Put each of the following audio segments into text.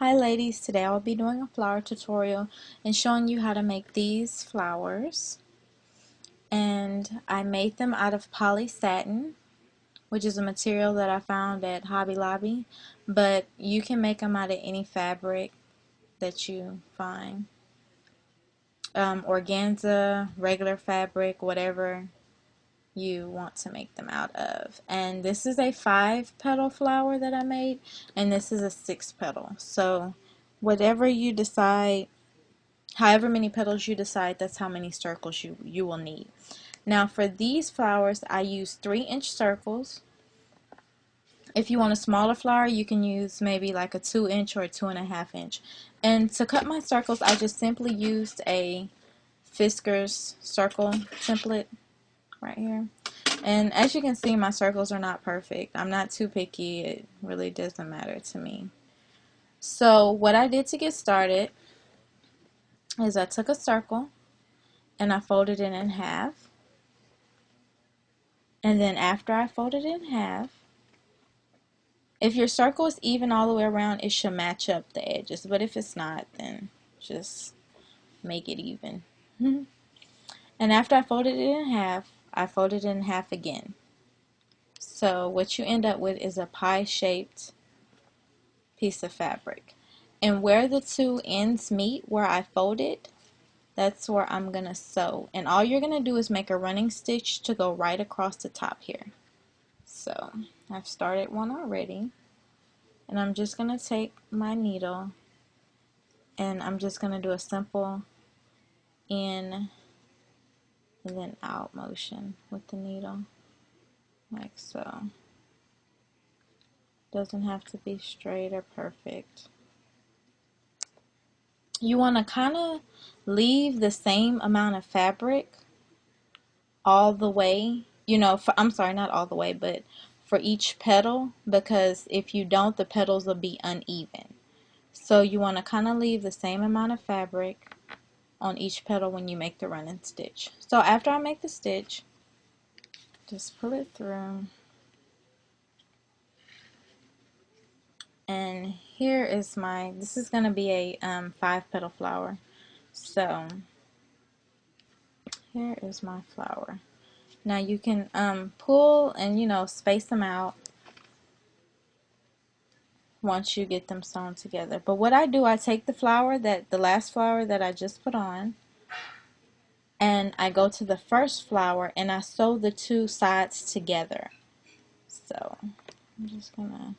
Hi ladies, today I will be doing a flower tutorial and showing you how to make these flowers. And I made them out of poly satin, which is a material that I found at Hobby Lobby, but you can make them out of any fabric that you find. Organza, regular fabric, whatever you want to make them out of. And this is a 5-petal flower that I made, and this is a 6-petal. So whatever you decide, however many petals you decide, that's how many circles you will need. Now for these flowers, I use 3-inch circles. If you want a smaller flower, you can use maybe like a 2-inch or a 2.5-inch. And to cut my circles, I just simply used a Fiskars circle template right here. And as you can see, my circles are not perfect. I'm not too picky. It really doesn't matter to me. So what I did to get started is I took a circle and I folded it in half. And then after I folded it in half, if your circle is even all the way around, it should match up the edges. But if it's not, then just make it even. And after I folded it in half, I folded it in half again. So what you end up with is a pie-shaped piece of fabric. And where the two ends meet, where I folded, that's where I'm going to sew. And all you're going to do is make a running stitch to go right across the top here. So I've started one already, and I'm just going to take my needle and I'm just going to do a simple in and then out motion with the needle, like so. Doesn't have to be straight or perfect. You want to kind of leave the same amount of fabric all the way, I'm sorry, not all the way, but for each petal, because if you don't, the petals will be uneven. So you want to kind of leave the same amount of fabric on each petal when you make the running stitch. So after I make the stitch, just pull it through. And here is this is going to be a 5-petal flower. So here is my flower. Now you can pull and space them out once you get them sewn together. But what I do, I take the last flower that I just put on, and I go to the first flower and I sew the two sides together. So I'm just gonna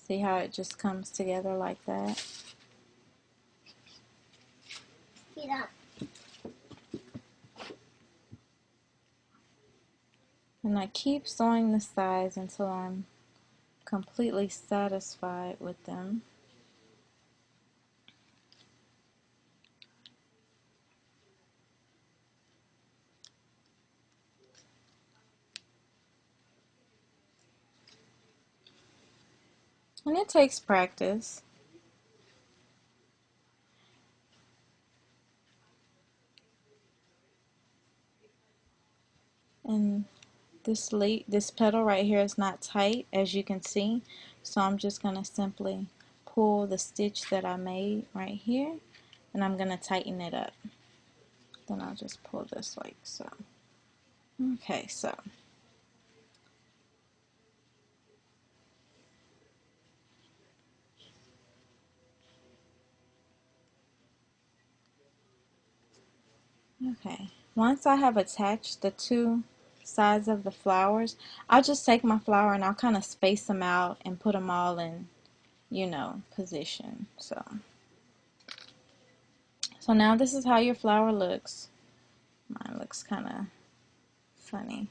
see how it just comes together like that. Yeah. And I keep sewing the sides until I'm completely satisfied with them. And it takes practice. And this petal right here is not tight, as you can see, so I'm just going to simply pull the stitch that I made right here, and I'm going to tighten it up. Then I'll just pull this like so. Okay, so once I have attached the two sides of the flowers, I'll just take my flower and I'll kind of space them out and put them all in position. So now this is how your flower looks. Mine looks kind of funny.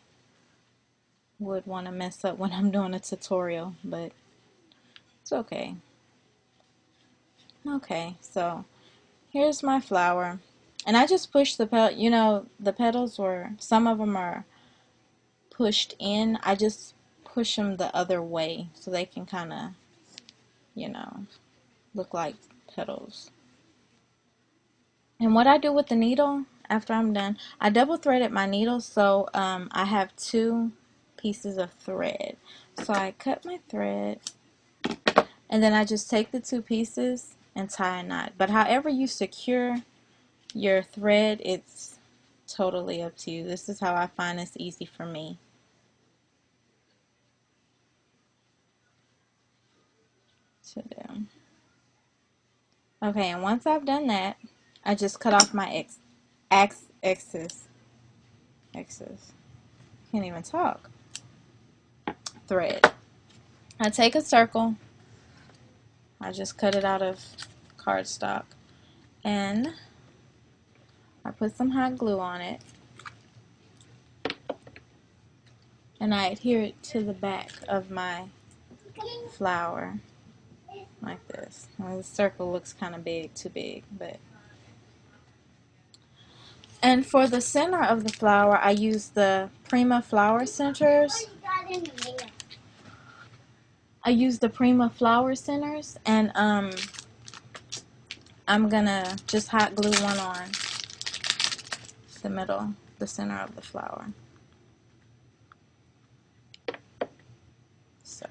Would want to mess up when I'm doing a tutorial, but it's okay. Okay, so here's my flower, and I just pushed the petals were, some of them are pushed in. I just push them the other way so they can kind of look like petals. And what I do with the needle after I'm done, I double threaded my needle, so I have 2 pieces of thread. So I cut my thread And then I just take the two pieces and tie a knot. But however you secure your thread, it's totally up to you. This is how I find it's easy for me to do. Okay, and once I've done that, I just cut off my excess. Can't even talk. Thread. I take a circle. I just cut it out of cardstock, and I put some hot glue on it, and I adhere it to the back of my flower like this. Well, the circle looks kind of big, too big, but. And for the center of the flower, I use the Prima flower centers. And I'm gonna just hot glue one on the middle, the center of the flower. So,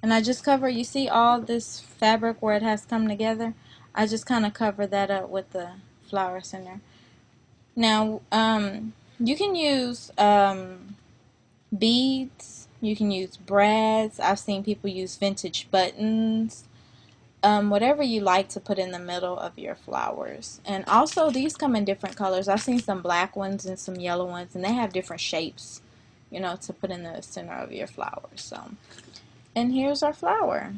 and I just cover, you see all this fabric where it has come together? I just kind of cover that up with the flower center. Now, you can use beads, you can use brads. I've seen people use vintage buttons. Whatever you like to put in the middle of your flowers. And also, these come in different colors. I've seen some black ones and some yellow ones, and they have different shapes, you know, to put in the center of your flowers. So, and here's our flower.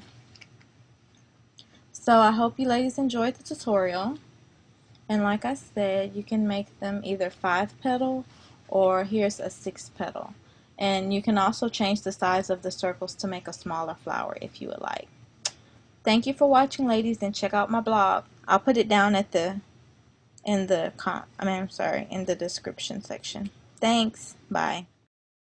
So I hope you ladies enjoyed the tutorial. And like I said, you can make them either 5-petal or here's a 6-petal. And you can also change the size of the circles to make a smaller flower if you would like. Thank you for watching, ladies, and check out my blog. I'll put it down at in the description section. Thanks. Bye.